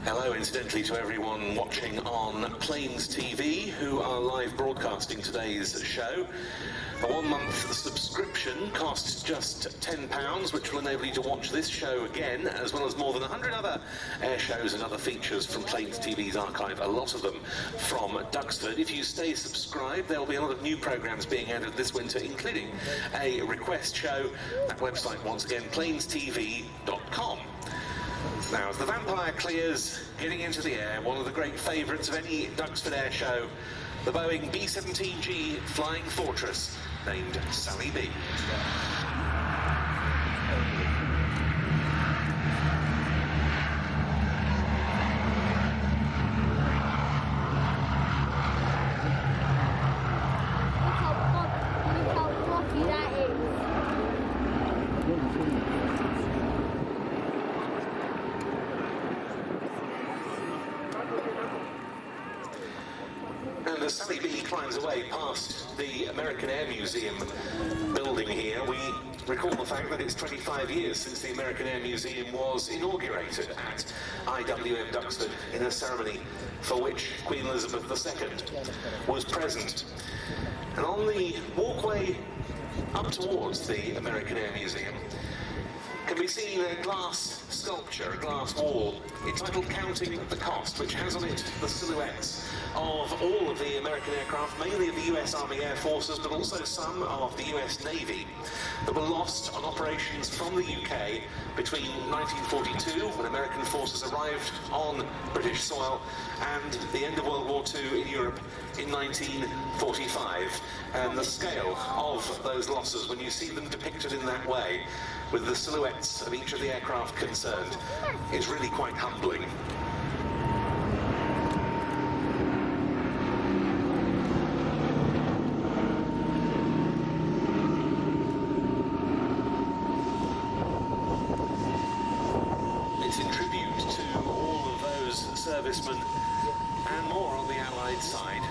Hello, incidentally, to everyone watching on Plains TV who are live broadcasting today's show. A 1-month subscription costs just £10, which will enable you to watch this show again, as well as more than 100 other air shows and other features from Plains TV's archive, a lot of them from Duxford. If you stay subscribed, there will be a lot of new programmes being added this winter, including a request show. That website, once again, plainstv.com. Now, as the Vampire clears, getting into the air, one of the great favourites of any Duxford air show, the Boeing B-17G Flying Fortress, named Sally B. And as Sally B climbs away past the American Air Museum building here, we recall the fact that it's 25 years since the American Air Museum was inaugurated at IWM Duxford in a ceremony for which Queen Elizabeth II was present. And on the walkway up towards the American Air Museum can be seen a glass sculpture, a glass wall, entitled Counting the Cost, which has on it the silhouettes of all of the American aircraft, mainly of the US Army Air Forces, but also some of the US Navy, that were lost on operations from the UK between 1942, when American forces arrived on British soil, and the end of World War II in Europe in 1945. And the scale of those losses, when you see them depicted in that way, with the silhouettes of each of the aircraft concerned, is really quite humbling. It's in tribute to all of those servicemen and more on the Allied side